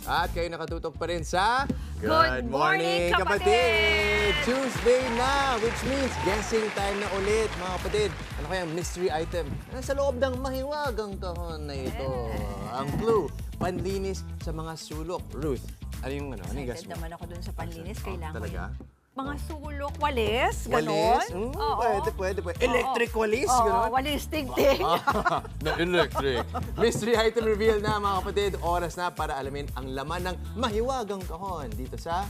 At kayo nakatutok pa rin sa Good Morning Kapatid! Tuesday na, which means guessing time na ulit, mga kapatid. Ano kaya mystery item? Nasa loob ng mahiwagang kahon na ito. Ang clue, panlinis sa mga sulok. Ruth, ano yung ano? Ano yung guess mo? Excited naman ako dun sa panlinis. Kailangan Talaga? Mga sulok, walis, ganon. Walis? Oo. Pwede. Electric walis, ganon? Walis, tingting. Na electric. Mystery item reveal na, mga kapatid. Oras na para alamin ang laman ng mahiwagang kahon dito sa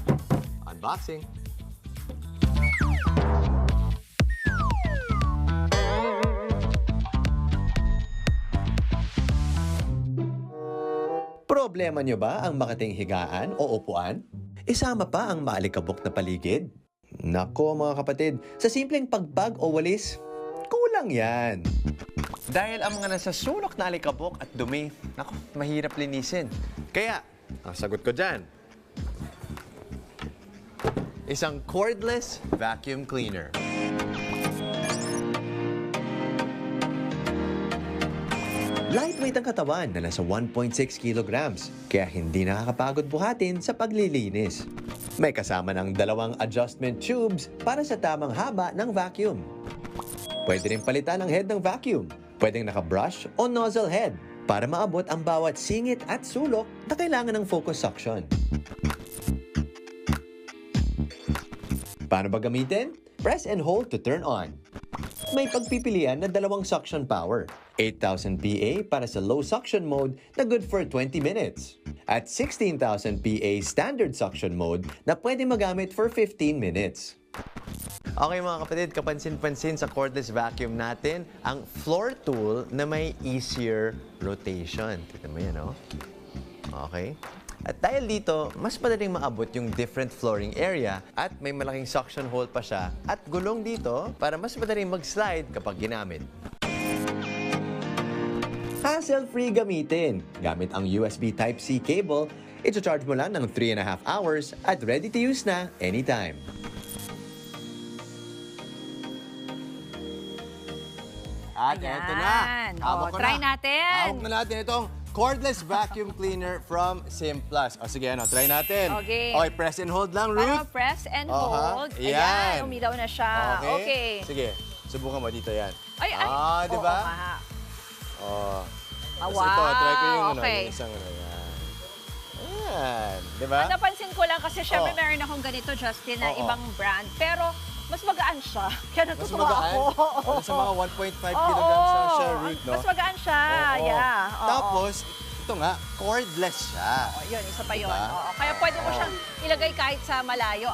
unboxing. Problema nyo ba ang makating higaan o upuan? Isama pa ang maalikabok na paligid? Nako mga kapatid, sa simpleng pagpag o walis, kulang yan. Dahil ang mga nasa sulok na alikabok at dumi, nako, mahirap linisin. Kaya, ang sagot ko dyan, isang cordless vacuum cleaner. Lightweight ang katawan na nasa 1.6 kilograms, kaya hindi nakakapagod buhatin sa paglilinis. May kasama ng 2 adjustment tubes para sa tamang haba ng vacuum. Pwede rin palitan ang head ng vacuum. Pwedeng naka-brush o nozzle head para maabot ang bawat singit at sulok na kailangan ng focus suction. Paano ba gamitin? Press and hold to turn on. May pagpipilian na 2 suction power. 8,000 PA para sa low suction mode na good for 20 minutes. At 16,000 PA standard suction mode na pwede magamit for 15 minutes. Okay mga kapatid, kapansin-pansin sa cordless vacuum natin ang floor tool na may easier rotation. Tignan mo yan, oh. Okay. At dahil dito, mas madaling maabot yung different flooring area at may malaking suction hole pa siya at gulong dito para mas madaling mag-slide kapag ginamit. Hassle-free gamitin. Gamit ang USB Type-C cable, ito-charge mo lang ng 3.5 hours at ready to use na anytime. At eto na. Try natin. Hawak na natin itong cordless vacuum cleaner from Simplus. O sige, try natin. Okay. Okay, press and hold lang, Ruth. Para press and hold. Yan. Ayan, umilaw na siya. Okay. Sige, subukan mo dito yan. Ay. Di ba? Oo, Tapos wow. ito, try ko yung, Okay. yung isang yan. Ayan, di ba? Ang napansin ko lang kasi syempre meron akong ganito, Justin, na ibang brand. Pero mas magaan siya. Kaya natutuwa ako. Sa mga 1.5 kilograms lang siya, Ruth, no? Mas magaan siya. Oo. Yeah. Oo. Tapos, ito nga, cordless siya. Yun, isa pa yun. Diba? Oo. Kaya pwede mo siyang ilagay kahit sa malayo.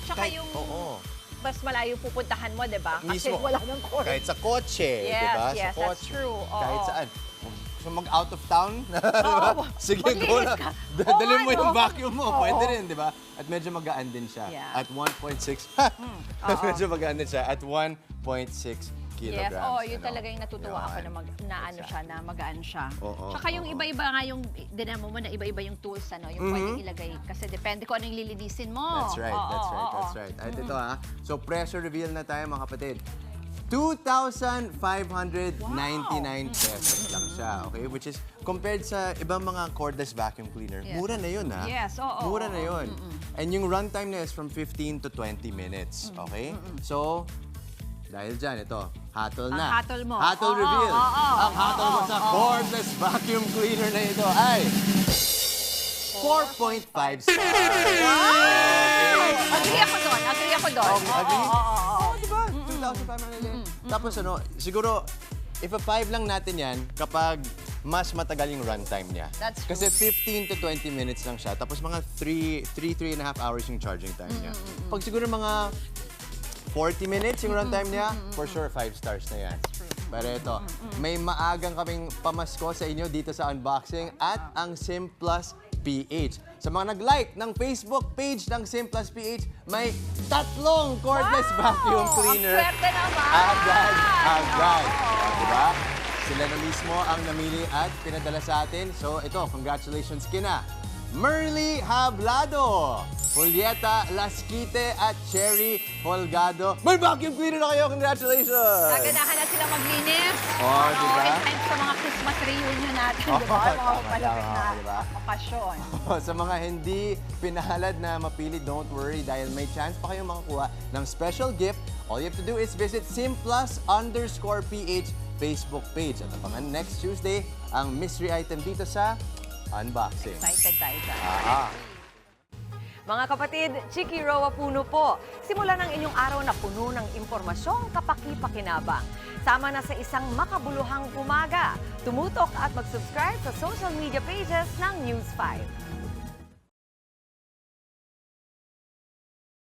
Tsaka yung mas malayo pupuntahan mo, di ba? Kasi Mismo. wala nang cord. Kahit sa kotse, Yes, di ba? yes, sa kotse. that's true. Oo. Kahit saan. So mag-out of town? Oo. Sige, Maglinis go lang. ka. Dalhin mo Oo, yung ano? vacuum mo. Oo. Pwede rin, di ba? At medyo magaan din siya. Yeah. At 1.6. Medyo magaan din siya. At 1.6 kilograms. Yes, yun talaga yung natutuwa ako na magaan siya. Tsaka yung iba-iba nga yung, dinamo mo na iba-iba yung tools, yung pwedeng ilagay. Kasi depende kung ano yung lilinisin mo. That's right. At ito so pressure reveal na tayo mga kapatid. 2,599 pesos lang siya, okay? Which is, compared sa ibang mga cordless vacuum cleaner, mura na yun, ha? Yes, oo. Mura na yun. And yung runtime na is from 15 to 20 minutes, okay? So, dahil dyan, ito, hatol na. Ang hatol mo. Hatol reveal. Ang hatol mo sa cordless vacuum cleaner na ito ay 4.5 stars. Wow! Agree ako doon. Agree? Oo. Diba? 2,500. Tapos siguro, if a 5 lang natin yan kapag mas matagal yung runtime niya. That's true. Kasi 15 to 20 minutes lang siya. Tapos mga 3.5 hours yung charging time niya. Pag siguro mga 40 minutes yung runtime niya, for sure 5 stars na yan. Pero ito, may maagang kaming pamasko sa inyo dito sa unboxing at ang Simplus PH. Sa mga nag-like ng Facebook page ng Simplus PH, may 3 cordless vacuum cleaner. Ang swerte naman! Agad. Diba? Sila na mismo ang namili at pinadala sa atin. So ito, congratulations kina Merly Hablado, Julieta Lasquite at Cherry Holgado. May vacuum cleaner na kayo! Congratulations! Naganahan na sila maglinis. Diba? In time sa mga Christmas reunion natin, di ba? Mga palapit na diba? okasyon. Sa mga hindi pinalad na mapili, don't worry dahil may chance pa kayong makakuha ng special gift. All you have to do is visit Simplas_PH Facebook page. At abangan next Tuesday ang mystery item dito sa Unboxing. Excited tayo dyan. Mga kapatid, Chiki Roa Puno po. Simulan ang inyong araw na puno ng impormasyong kapaki-pakinabang. Sama na sa isang makabuluhang umaga. Tumutok at mag-subscribe sa social media pages ng News 5.